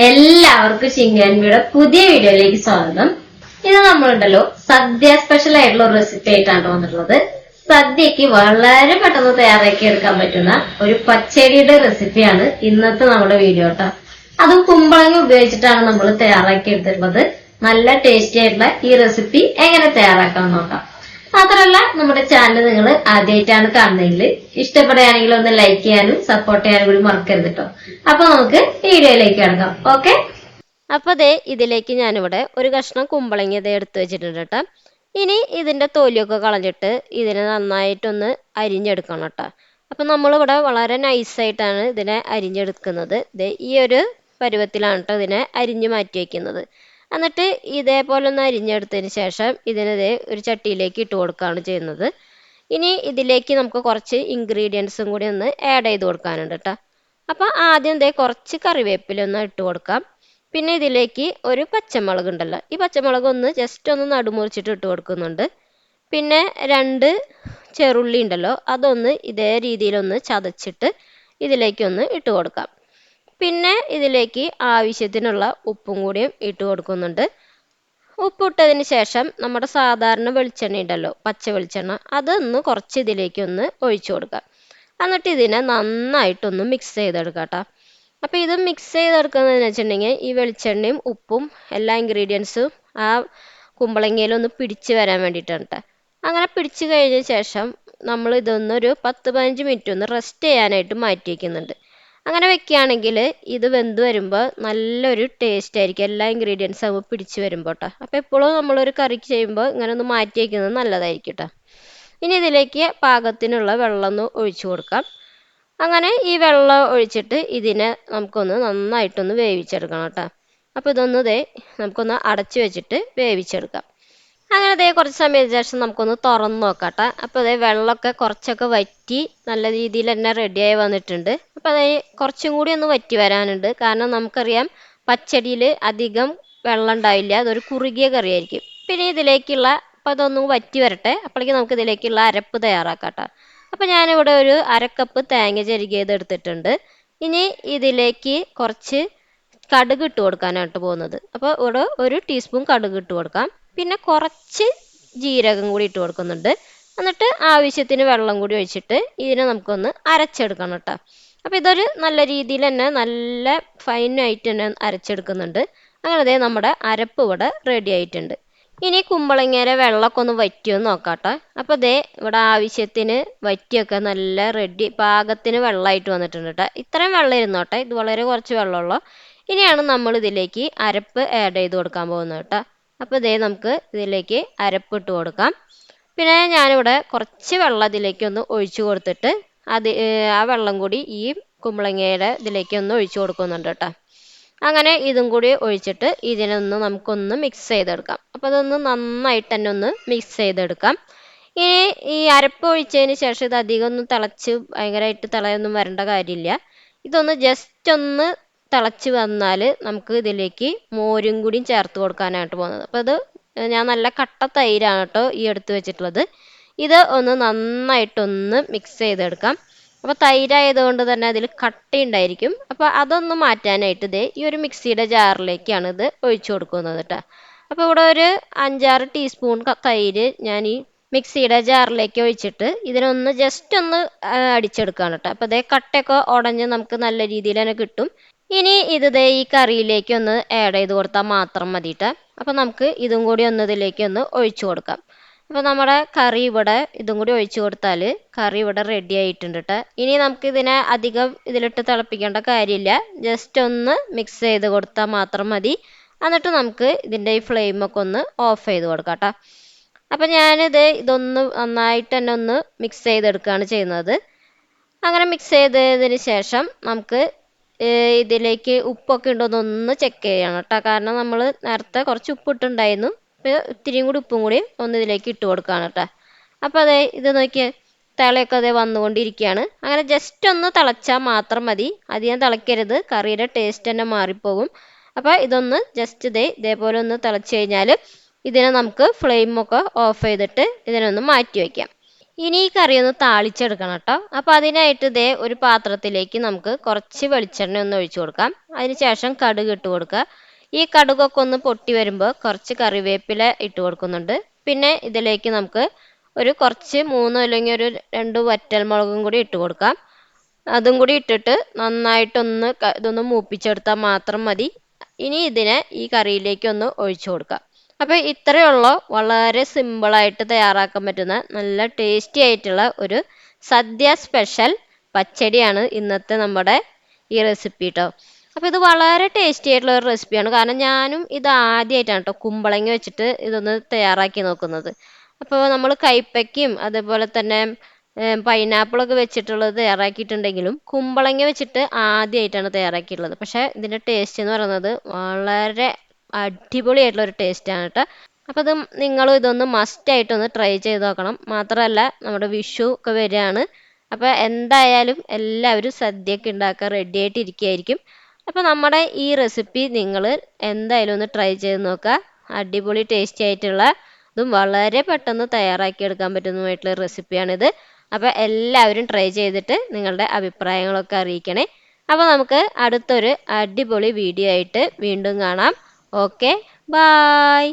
എല്ലാവർക്കും ചിങ്ങാൻവിയുടെ പുതിയ വീഡിയോയിലേക്ക് സ്വാഗതം. ഇത് നമ്മളുണ്ടല്ലോ സദ്യ സ്പെഷ്യൽ ആയിട്ടുള്ള ഒരു റെസിപ്പി ആയിട്ടാണ് വന്നിട്ടുള്ളത്. സദ്യക്ക് വളരെ പെട്ടെന്ന് തയ്യാറാക്കി എടുക്കാൻ പറ്റുന്ന ഒരു പച്ചടിയുടെ റെസിപ്പിയാണ് ഇന്നത്തെ നമ്മുടെ വീഡിയോ കേട്ടോ. അതും കുമ്പളങ്ങ ഉപയോഗിച്ചിട്ടാണ് നമ്മൾ തയ്യാറാക്കി എടുത്തിട്ടുള്ളത്. നല്ല ടേസ്റ്റി ആയിട്ടുള്ള ഈ റെസിപ്പി എങ്ങനെ തയ്യാറാക്കാൻ നോക്കാം. മാത്രമല്ല നമ്മുടെ ചാനൽ നിങ്ങൾ ആദ്യമായിട്ടാണ് കാണുന്നതെങ്കിൽ ഇഷ്ടപ്പെടുകയാണെങ്കിൽ ഒന്ന് ലൈക്ക് ചെയ്യാനും സപ്പോർട്ട് ചെയ്യാനും കൂടി മറക്കരുത് കേട്ടോ. അപ്പൊ നമുക്ക് വീഡിയോയിലേക്ക് കിടക്കാം. ഓക്കെ. അപ്പൊ ഇതിലേക്ക് ഞാനിവിടെ ഒരു കഷ്ണം കുമ്പളങ്ങ എടുത്തു വെച്ചിട്ടുണ്ട് കേട്ടോ. ഇനി ഇതിന്റെ തൊലിയൊക്കെ കളഞ്ഞിട്ട് ഇതിനെ നന്നായിട്ടൊന്ന് അരിഞ്ഞെടുക്കണം കേട്ടോ. അപ്പൊ നമ്മളിവിടെ വളരെ നൈസായിട്ടാണ് ഇതിനെ അരിഞ്ഞെടുക്കുന്നത്. ഈ ഒരു പരുവത്തിലാണ് കേട്ടോ ഇതിനെ അരിഞ്ഞു മാറ്റി വെക്കുന്നത്. എന്നിട്ട് ഇതേപോലെ ഒന്ന് അരിഞ്ഞെടുത്തതിന് ശേഷം ഇതിനെ ഒരു ചട്ടിയിലേക്ക് ഇട്ട് കൊടുക്കുകയാണ് ചെയ്യുന്നത്. ഇനി ഇതിലേക്ക് നമുക്ക് കുറച്ച് ഇൻഗ്രീഡിയൻസും കൂടി ഒന്ന് ആഡ് ചെയ്ത് കൊടുക്കാനുണ്ട് കേട്ടോ. അപ്പം ആദ്യം കുറച്ച് കറിവേപ്പില ഒന്ന് ഇട്ട് കൊടുക്കാം. പിന്നെ ഇതിലേക്ക് ഒരു പച്ചമുളക് ഉണ്ടല്ലോ, ഈ പച്ചമുളക് ഒന്ന് ജസ്റ്റ് ഒന്ന് നടുമുറിച്ചിട്ട് ഇട്ട് കൊടുക്കുന്നുണ്ട്. പിന്നെ 2 ചെറുള്ളി ഉണ്ടല്ലോ, അതൊന്ന് ഇതേ രീതിയിലൊന്ന് ചതച്ചിട്ട് ഇതിലേക്കൊന്ന് ഇട്ട് കൊടുക്കാം. പിന്നെ ഇതിലേക്ക് ആവശ്യത്തിനുള്ള ഉപ്പും കൂടിയും ഇട്ട് കൊടുക്കുന്നുണ്ട്. ഉപ്പിട്ടതിന് ശേഷം നമ്മുടെ സാധാരണ വെളിച്ചെണ്ണ ഉണ്ടല്ലോ, പച്ച വെളിച്ചെണ്ണ, അതൊന്ന് കുറച്ച് ഇതിലേക്കൊന്ന് ഒഴിച്ചു കൊടുക്കാം. എന്നിട്ട് ഇതിനെ നന്നായിട്ടൊന്ന് മിക്സ് ചെയ്തെടുക്കാം കേട്ടോ. അപ്പോൾ ഇത് മിക്സ് ചെയ്തെടുക്കുന്നതെന്ന് വെച്ചിട്ടുണ്ടെങ്കിൽ ഈ വെളിച്ചെണ്ണയും ഉപ്പും എല്ലാ ഇൻഗ്രീഡിയൻസും ആ കുമ്പളങ്ങയിലൊന്ന് പിടിച്ച് വരാൻ വേണ്ടിയിട്ടാണ് കേട്ടോ. അങ്ങനെ പിടിച്ച് കഴിഞ്ഞ ശേഷം നമ്മൾ ഇതൊന്നൊരു 10-15 മിനിറ്റ് ഒന്ന് റെസ്റ്റ് ചെയ്യാനായിട്ട് മാറ്റി വയ്ക്കുന്നുണ്ട്. അങ്ങനെ വെക്കുകയാണെങ്കിൽ ഇത് വെന്ത് വരുമ്പോൾ നല്ലൊരു ടേസ്റ്റ് ആയിരിക്കും, എല്ലാ ഇൻഗ്രീഡിയൻസും ആകുമ്പോൾ പിടിച്ച് വരുമ്പോൾ കേട്ടോ. അപ്പോൾ എപ്പോഴും നമ്മളൊരു കറിക്ക് ചെയ്യുമ്പോൾ ഇങ്ങനെ ഒന്ന് മാറ്റി വയ്ക്കുന്നത് നല്ലതായിരിക്കും കേട്ടോ. ഇനി ഇതിലേക്ക് പാകത്തിനുള്ള വെള്ളം ഒന്ന് ഒഴിച്ചു കൊടുക്കാം. അങ്ങനെ ഈ വെള്ളം ഒഴിച്ചിട്ട് ഇതിനെ നമുക്കൊന്ന് നന്നായിട്ടൊന്ന് വേവിച്ചെടുക്കണം കേട്ടോ. അപ്പോൾ ഇതൊന്ന് നമുക്കൊന്ന് അടച്ചു വെച്ചിട്ട് വേവിച്ചെടുക്കാം. അങ്ങനെ കുറച്ച് സമയത്തിന് ശേഷം നമുക്കൊന്ന് തുറന്ന് നോക്കാം കേട്ടോ. അപ്പോൾ വെള്ളമൊക്കെ കുറച്ചൊക്കെ വറ്റി നല്ല രീതിയിൽ തന്നെ റെഡിയായി വന്നിട്ടുണ്ട്. അപ്പോൾ കുറച്ചും കൂടി ഒന്ന് വറ്റി വരാനുണ്ട്. കാരണം നമുക്കറിയാം പച്ചടിയിൽ അധികം വെള്ളം ഉണ്ടാവില്ല, അതൊരു കുറുകിയ കറിയായിരിക്കും. പിന്നെ ഇതിലേക്കുള്ള അപ്പോൾ അതൊന്നും വറ്റി വരട്ടെ, അപ്പോഴേക്കും നമുക്ക് ഇതിലേക്കുള്ള അരപ്പ് തയ്യാറാക്കാം കേട്ടോ. അപ്പോൾ ഞാനിവിടെ ഒരു 1/2 കപ്പ് തേങ്ങ ചിരകിയത് എടുത്തിട്ടുണ്ട്. ഇനി ഇതിലേക്ക് കുറച്ച് കടുക് ഇട്ട് കൊടുക്കാനായിട്ട് പോകുന്നത്. അപ്പോൾ ഇവിടെ 1 ടീസ്പൂൺ കടുക് ഇട്ട് കൊടുക്കാം. പിന്നെ കുറച്ച് ജീരകം കൂടി ഇട്ട് കൊടുക്കുന്നുണ്ട്. എന്നിട്ട് ആവശ്യത്തിന് വെള്ളം കൂടി ഒഴിച്ചിട്ട് ഇതിനെ നമുക്കൊന്ന് അരച്ചെടുക്കണം കേട്ടോ. അപ്പോൾ ഇതൊരു നല്ല രീതിയിൽ തന്നെ നല്ല ഫൈനായിട്ട് തന്നെ അരച്ചെടുക്കുന്നുണ്ട്. അങ്ങനെ നമ്മുടെ അരപ്പ് ഇവിടെ റെഡി ആയിട്ടുണ്ട്. ഇനി കുമ്പളങ്ങയുടെ വെള്ളമൊക്കെ ഒന്ന് വറ്റിയൊന്ന് നോക്കാം കേട്ടോ. അപ്പോൾ ഇവിടെ ആവശ്യത്തിന് വറ്റിയൊക്കെ നല്ല റെഡി പാകത്തിന് വെള്ളമായിട്ട് വന്നിട്ടുണ്ട് കേട്ടോ. ഇത്രയും വെള്ളം ഇരുന്നോട്ടെ, ഇത് വളരെ കുറച്ച് വെള്ളമുള്ളൂ. ഇനിയാണ് നമ്മൾ ഇതിലേക്ക് അരപ്പ് ആഡ് ചെയ്ത് കൊടുക്കാൻ പോകുന്നത് കേട്ടോ. അപ്പോൾ നമുക്ക് ഇതിലേക്ക് അരപ്പ് ഇട്ട് കൊടുക്കാം. പിന്നെ ഞാനിവിടെ കുറച്ച് വെള്ളം ഇതിലേക്ക് ഒന്ന് ഒഴിച്ചു കൊടുത്തിട്ട് ആ വെള്ളം കൂടി ഈ കുമ്പളങ്ങയുടെ ഇതിലേക്ക് ഒന്ന് ഒഴിച്ചു കൊടുക്കുന്നുണ്ട് കേട്ടോ. അങ്ങനെ ഇതും കൂടി ഒഴിച്ചിട്ട് ഇതിനൊന്ന് നമുക്കൊന്ന് മിക്സ് ചെയ്തെടുക്കാം. അപ്പോൾ അതൊന്ന് നന്നായിട്ട് തന്നെ ഒന്ന് മിക്സ് ചെയ്തെടുക്കാം. ഇനി ഈ അരപ്പ് ഒഴിച്ചതിന് ശേഷം ഇത് അധികം ഒന്ന് തിളച്ച് ഭയങ്കരമായിട്ട് തിളയൊന്നും വരേണ്ട കാര്യമില്ല. ഇതൊന്ന് ജസ്റ്റ് ഒന്ന് തിളച്ച് വന്നാൽ നമുക്ക് ഇതിലേക്ക് മോരും കൂടി ചേർത്ത് കൊടുക്കാനായിട്ട് പോകുന്നത്. അപ്പോൾ അത് ഞാൻ നല്ല കട്ട തൈരാണ് കേട്ടോ ഈ എടുത്ത് വെച്ചിട്ടുള്ളത്. ഇത് ഒന്ന് നന്നായിട്ടൊന്ന് മിക്സ് ചെയ്തെടുക്കാം. അപ്പോൾ തൈരായതുകൊണ്ട് തന്നെ അതിൽ കട്ടയുണ്ടായിരിക്കും. അപ്പോൾ അതൊന്ന് മാറ്റാനായിട്ട് ഈ ഒരു മിക്സിയുടെ ജാറിലേക്കാണ് ഇത് ഒഴിച്ചു കൊടുക്കുന്നത് കേട്ടോ. അപ്പോൾ ഇവിടെ ഒരു 5-6 ടീസ്പൂൺ തൈര് ഞാൻ ഈ മിക്സിയുടെ ജാറിലേക്ക് ഒഴിച്ചിട്ട് ഇതിനൊന്ന് ജസ്റ്റ് ഒന്ന് അടിച്ചെടുക്കുകയാണ് കേട്ടോ. അപ്പോൾ കട്ടയൊക്കെ ഉടഞ്ഞ് നമുക്ക് നല്ല രീതിയിൽ തന്നെ കിട്ടും. ഇനി ഇത് ഈ കറിയിലേക്ക് ഒന്ന് ആഡ് ചെയ്ത് കൊടുത്താൽ മാത്രം മതി കേട്ടോ. അപ്പോൾ നമുക്ക് ഇതും കൂടി ഒന്ന് ഇതിലേക്ക് ഒന്ന് ഒഴിച്ചു കൊടുക്കാം. അപ്പോൾ നമ്മുടെ കറി ഇവിടെ ഇതും കൂടി ഒഴിച്ചു കൊടുത്താൽ കറി ഇവിടെ റെഡി ആയിട്ടുണ്ട് കേട്ടോ. ഇനി നമുക്ക് ഇതിനെ അധികം ഇതിലിട്ട് തിളപ്പിക്കേണ്ട കാര്യമില്ല, ജസ്റ്റ് ഒന്ന് മിക്സ് ചെയ്ത് കൊടുത്താൽ മാത്രം മതി. എന്നിട്ട് നമുക്ക് ഇതിൻ്റെ ഈ ഫ്ലെയിമൊക്കെ ഒന്ന് ഓഫ് ചെയ്ത് കൊടുക്കാം കേട്ടോ. അപ്പോൾ ഇതൊന്ന് നന്നായിട്ട് തന്നെ ഒന്ന് മിക്സ് ചെയ്തെടുക്കുകയാണ് ചെയ്യുന്നത്. അങ്ങനെ മിക്സ് ചെയ്തതിന് ശേഷം നമുക്ക് ഇതിലേക്ക് ഉപ്പൊക്കെ ഉണ്ടോയെന്നൊന്ന് ചെക്ക് ചെയ്യണം കേട്ടോ. കാരണം നമ്മൾ നേരത്തെ കുറച്ച് ഉപ്പിട്ടുണ്ടായിരുന്നു, ഇത്തിരിയും കൂടി ഉപ്പും കൂടി ഒന്ന് ഇതിലേക്ക് ഇട്ട് കൊടുക്കുകയാണ് കേട്ടോ. അപ്പോൾ ഇത് നോക്കിയേ, തിളയൊക്കെ വന്നുകൊണ്ടിരിക്കുകയാണ്. അങ്ങനെ ജസ്റ്റ് ഒന്ന് തിളച്ചാൽ മാത്രം മതി, അധികം തിളയ്ക്കരുത്, കറിയുടെ ടേസ്റ്റ് തന്നെ മാറിപ്പോകും. അപ്പോൾ ഇതൊന്ന് ജസ്റ്റ് ഇതേപോലെ ഒന്ന് തിളച്ച് കഴിഞ്ഞാൽ ഇതിനെ നമുക്ക് ഫ്ലെയിമൊക്കെ ഓഫ് ചെയ്തിട്ട് ഇതിനൊന്ന് മാറ്റി വയ്ക്കാം. ഇനി ഈ കറി ഒന്ന് താളിച്ചെടുക്കണം കേട്ടോ. അപ്പോൾ അതിനായിട്ട് ഇതേ ഒരു പാത്രത്തിലേക്ക് നമുക്ക് കുറച്ച് വെളിച്ചെണ്ണ ഒന്ന് ഒഴിച്ചു കൊടുക്കാം. അതിനുശേഷം കടുക് ഇട്ട് കൊടുക്കുക. ഈ കടുകൊക്കെ ഒന്ന് പൊട്ടി വരുമ്പോൾ കുറച്ച് കറിവേപ്പില ഇട്ട് കൊടുക്കുന്നുണ്ട്. പിന്നെ ഇതിലേക്ക് നമുക്ക് കുറച്ച് 3 അല്ലെങ്കിൽ 2 വറ്റൽമുളകും കൂടി ഇട്ട് കൊടുക്കാം. അതും കൂടി ഇട്ടിട്ട് നന്നായിട്ടൊന്ന് ഇതൊന്ന് മൂപ്പിച്ചെടുത്താൽ മാത്രം മതി. ഇനി ഇതിനെ ഈ കറിയിലേക്ക് ഒന്ന് ഒഴിച്ചു കൊടുക്കാം. അപ്പോൾ ഇത്രയുള്ള വളരെ സിമ്പിളായിട്ട് തയ്യാറാക്കാൻ പറ്റുന്ന നല്ല ടേസ്റ്റി ആയിട്ടുള്ള ഒരു സദ്യ സ്പെഷ്യൽ പച്ചടിയാണ് ഇന്നത്തെ നമ്മുടെ ഈ റെസിപ്പി കേട്ടോ. അപ്പോൾ ഇത് വളരെ ടേസ്റ്റി ആയിട്ടുള്ള ഒരു റെസിപ്പിയാണ്. കാരണം ഞാനും ഇത് ആദ്യമായിട്ടാണ് കേട്ടോ കുമ്പളങ്ങ വെച്ചിട്ട് ഇതൊന്ന് തയ്യാറാക്കി നോക്കുന്നത്. അപ്പോൾ നമ്മൾ കൈപ്പയ്ക്കും അതേപോലെ തന്നെ പൈനാപ്പിളൊക്കെ വെച്ചിട്ടുള്ളത് തയ്യാറാക്കിയിട്ടുണ്ടെങ്കിലും കുമ്പളങ്ങ വെച്ചിട്ട് ആദ്യമായിട്ടാണ് തയ്യാറാക്കിയിട്ടുള്ളത്. പക്ഷേ ഇതിൻ്റെ ടേസ്റ്റ് എന്ന് പറയുന്നത് വളരെ അടിപൊളിയായിട്ടുള്ള ഒരു ടേസ്റ്റാണ് കേട്ടോ. അപ്പോൾ ഇത് നിങ്ങളും ഇതൊന്ന് മസ്റ്റായിട്ടൊന്ന് ട്രൈ ചെയ്ത് നോക്കണം. മാത്രമല്ല നമ്മുടെ വിഷു ഒക്കെ വരികയാണ്. അപ്പോൾ എന്തായാലും എല്ലാവരും സദ്യയൊക്കെ ഉണ്ടാക്കാൻ റെഡി ആയിട്ടിരിക്കുകയായിരിക്കും. അപ്പോൾ നമ്മുടെ ഈ റെസിപ്പി നിങ്ങൾ എന്തായാലും ഒന്ന് ട്രൈ ചെയ്ത് നോക്കുക. അടിപൊളി ടേസ്റ്റി ആയിട്ടുള്ള ഇതും വളരെ പെട്ടെന്ന് തയ്യാറാക്കിയെടുക്കാൻ പറ്റുന്നതുമായിട്ടുള്ള റെസിപ്പിയാണിത്. അപ്പോൾ എല്ലാവരും ട്രൈ ചെയ്തിട്ട് നിങ്ങളുടെ അഭിപ്രായങ്ങളൊക്കെ അറിയിക്കണേ. അപ്പോൾ നമുക്ക് അടുത്തൊരു അടിപൊളി വീഡിയോ ആയിട്ട് വീണ്ടും കാണാം. Okay, bye.